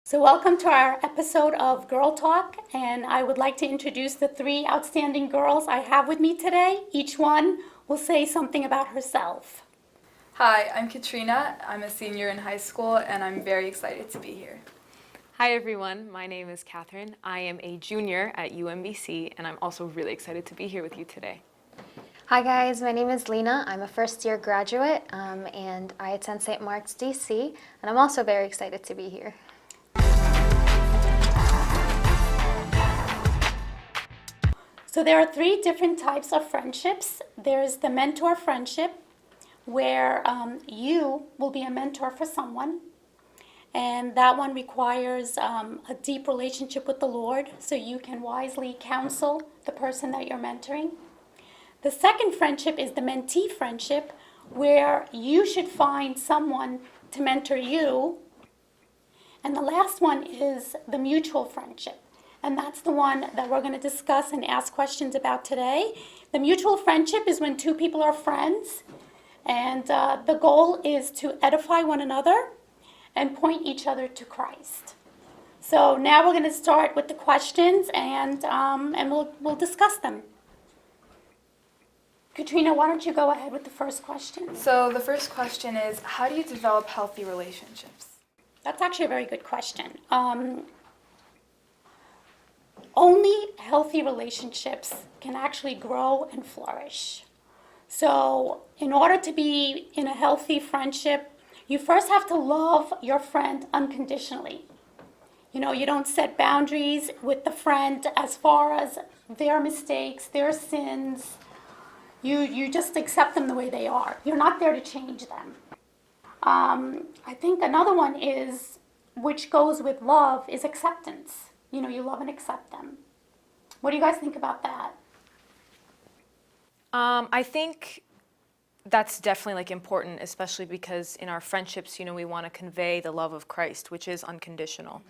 So welcome to our episode of Girl Talk, and I would like to introduce the three outstanding girls I have with me today. Each one will say something about herself. Hi, I'm Katrina. I'm a senior in high school, and I'm very excited to be here. Hi everyone, my name is Catherine. I am a junior at UMBC, and I'm also really excited to be here with you today. Hi guys, my name is Lena. I'm a first year graduate and I attend St. Mark's DC, and I'm also very excited to be here. So there are three different types of friendships. There's the mentor friendship, where you will be a mentor for someone. And that one requires a deep relationship with the Lord so you can wisely counsel the person that you're mentoring. The second friendship is the mentee friendship, where you should find someone to mentor you. And the last one is the mutual friendship. And that's the one that we're going to discuss and ask questions about today. The mutual friendship is when two people are friends, and the goal is to edify one another and point each other to Christ. So now we're going to start with the questions, and we'll discuss them. Katrina, why don't you go ahead with the first question? So the first question is, how do you develop healthy relationships? That's actually a very good question. Only healthy relationships can actually grow and flourish. So in order to be in a healthy friendship, you first have to love your friend unconditionally. You know, you don't set boundaries with the friend as far as their mistakes, their sins. You just accept them the way they are. You're not there to change them. I think another one is, which goes with love, is acceptance. You know, you love and accept them. What do you guys think about that? I think that's definitely important, especially because in our friendships, we want to convey the love of Christ, which is unconditional.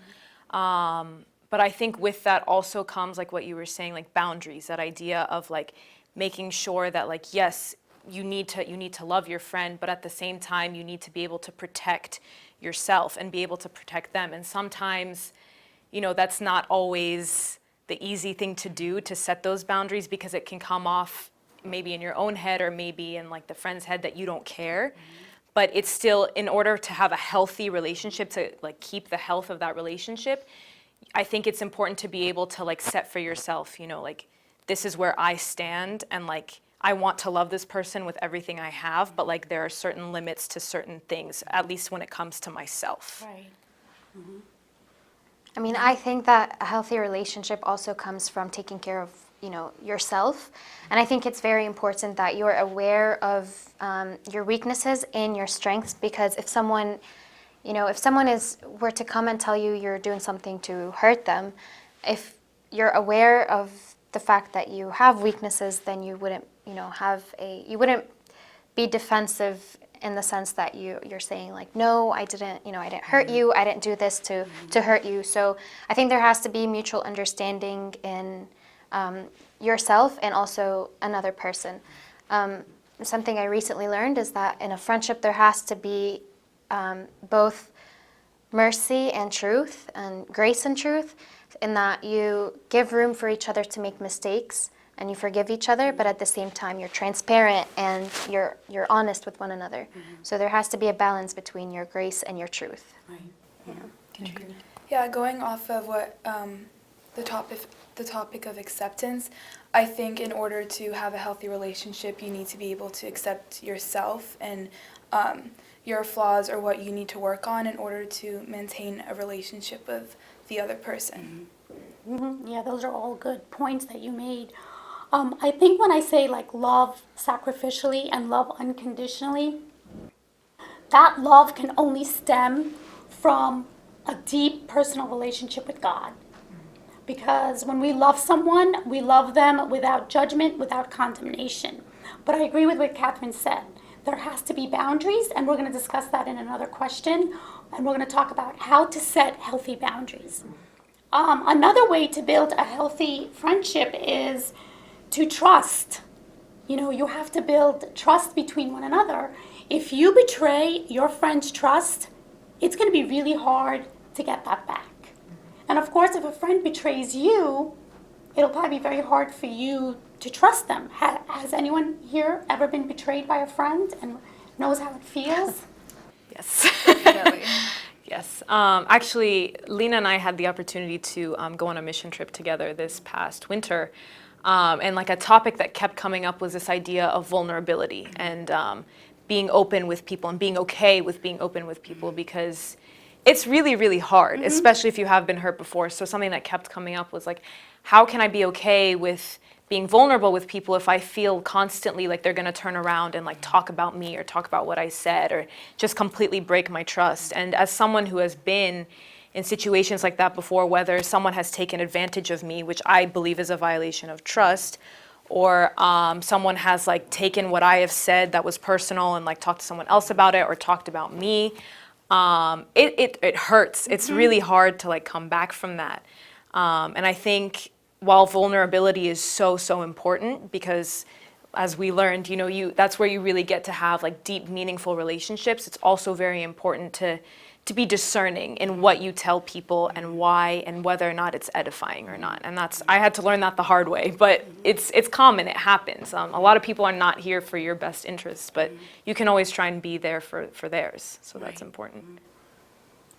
But I think with that also comes, like what you were saying, like boundaries, that idea of like making sure that, like, yes, you need to love your friend, but at the same time you need to be able to protect yourself and be able to protect them. And sometimes, that's not always the easy thing to do, to set those boundaries, because it can come off maybe in your own head or maybe in like the friend's head that you don't care. But it's still, in order to have a healthy relationship, to like keep the health of that relationship, I think it's important to be able to like set for yourself, like, this is where I stand, and like I want to love this person with everything I have, but like there are certain limits to certain things, at least when it comes to myself. Right. Mm-hmm. I mean, I think that a healthy relationship also comes from taking care of, yourself. And I think it's very important that you're aware of your weaknesses and your strengths, because if someone were to come and tell you you're doing something to hurt them, if you're aware of the fact that you have weaknesses, then you wouldn't, you wouldn't be defensive in the sense that you're saying like, no, I didn't hurt you, I didn't do this to hurt you. So I think there has to be mutual understanding in yourself and also another person. Something I recently learned is that in a friendship there has to be both mercy and truth, and grace and truth, in that you give room for each other to make mistakes and you forgive each other, but at the same time you're transparent and you're honest with one another. Mm-hmm. So there has to be a balance between your grace and your truth. Right. Yeah. Yeah, going off of what the topic of acceptance, I think in order to have a healthy relationship, you need to be able to accept yourself and your flaws, or what you need to work on in order to maintain a relationship with the other person. Mm-hmm. Mm-hmm. Yeah, those are all good points that you made. I think when I say like love sacrificially and love unconditionally, that love can only stem from a deep personal relationship with God. Because when we love someone, we love them without judgment, without condemnation. But I agree with what Catherine said. There has to be boundaries, and we're going to discuss that in another question. And we're going to talk about how to set healthy boundaries. Another way to build a healthy friendship is to trust. You have to build trust between one another. If you betray your friend's trust, it's going to be really hard to get that back. And of course, if a friend betrays you, it'll probably be very hard for you to trust them. Has anyone here ever been betrayed by a friend and knows how it feels? Yes. Definitely. Yes. Actually, Lena and I had the opportunity to go on a mission trip together this past winter. And like a topic that kept coming up was this idea of vulnerability and being open with people and being okay with being open with people, because it's really, really hard, especially if you have been hurt before. So something that kept coming up was like, how can I be okay with being vulnerable with people if I feel constantly like they're going to turn around and like talk about me or talk about what I said or just completely break my trust? And as someone who has been in situations like that before, whether someone has taken advantage of me, which I believe is a violation of trust, or someone has like taken what I have said that was personal and like talked to someone else about it or talked about me, it hurts. It's really hard to like come back from that. And I think while vulnerability is so important, because as we learned, that's where you really get to have like deep, meaningful relationships. It's also very important to be discerning in what you tell people and why and whether or not it's edifying or not. And I had to learn that the hard way, but it's common, it happens. A lot of people are not here for your best interests, but you can always try and be there for theirs. So that's important.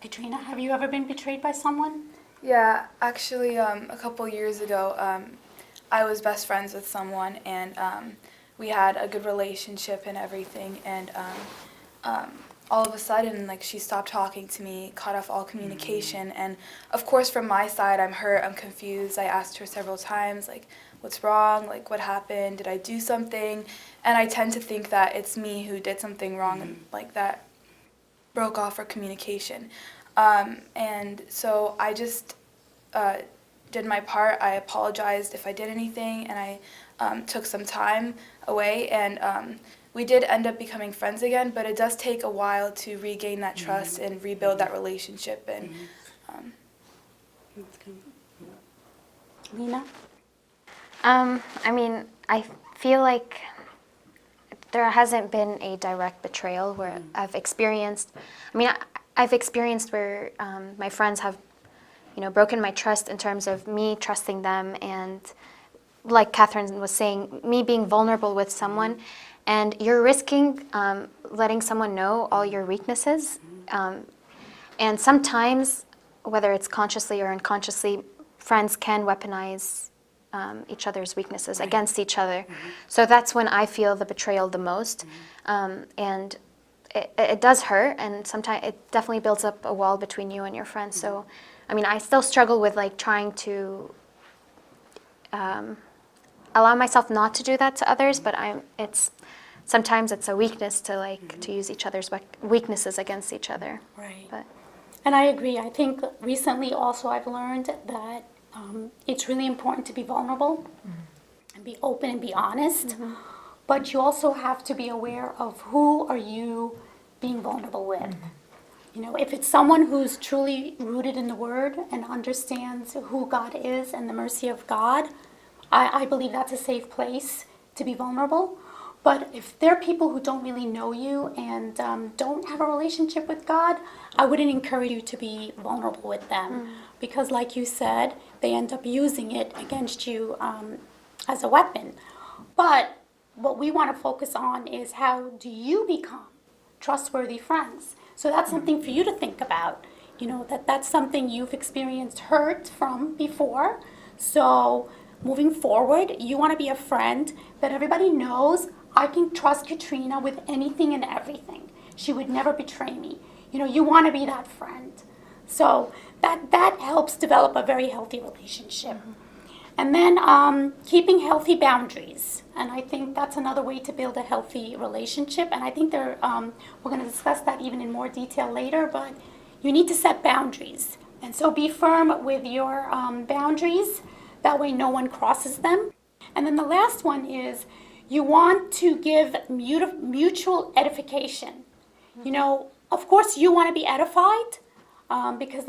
Katrina, have you ever been betrayed by someone? Yeah, actually, a couple years ago, I was best friends with someone, and we had a good relationship and everything, and all of a sudden, like, she stopped talking to me, cut off all communication, and of course, from my side, I'm hurt, I'm confused. I asked her several times, like, what's wrong, like, what happened, did I do something? And I tend to think that it's me who did something wrong, and like that broke off our communication. And so I just did my part. I apologized if I did anything, and I took some time away, and we did end up becoming friends again, but it does take a while to regain that trust and rebuild that relationship. And Lena? I mean, I feel like there hasn't been a direct betrayal where I've experienced where my friends have, broken my trust in terms of me trusting them, and like Catherine was saying, me being vulnerable with someone, and you're risking letting someone know all your weaknesses. And sometimes, whether it's consciously or unconsciously, friends can weaponize each other's weaknesses against each other. So that's when I feel the betrayal the most. And it does hurt, and sometimes it definitely builds up a wall between you and your friends. So, I mean, I still struggle with like trying to allow myself not to do that to others, but sometimes it's a weakness to like to use each other's weaknesses against each other. Right. But And I agree. I think recently also I've learned that it's really important to be vulnerable and be open and be honest. But you also have to be aware of who are you being vulnerable with. If it's someone who's truly rooted in the Word and understands who God is and the mercy of God, I believe that's a safe place to be vulnerable. But if there are people who don't really know you and don't have a relationship with God, I wouldn't encourage you to be vulnerable with them. Because like you said, they end up using it against you as a weapon. But what we want to focus on is how do you become trustworthy friends? So that's something for you to think about. That's something you've experienced hurt from before. So moving forward, you want to be a friend that everybody knows I can trust Katrina with anything and everything. She would never betray me. You want to be that friend. So that helps develop a very healthy relationship. And then keeping healthy boundaries. And I think that's another way to build a healthy relationship. And I think we're going to discuss that even in more detail later, but you need to set boundaries. And so be firm with your boundaries. That way no one crosses them. And then the last one is you want to give mutual edification. Of course you want to be edified because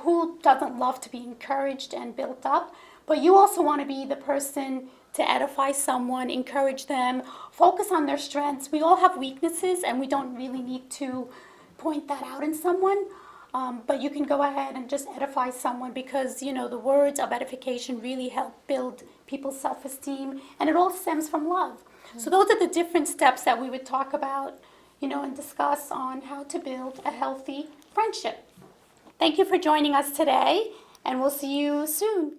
who doesn't love to be encouraged and built up? But you also want to be the person to edify someone, encourage them, focus on their strengths. We all have weaknesses, and we don't really need to point that out in someone. But you can go ahead and just edify someone because, the words of edification really help build people's self-esteem, and it all stems from love. So those are the different steps that we would talk about, and discuss on how to build a healthy friendship. Thank you for joining us today, and we'll see you soon.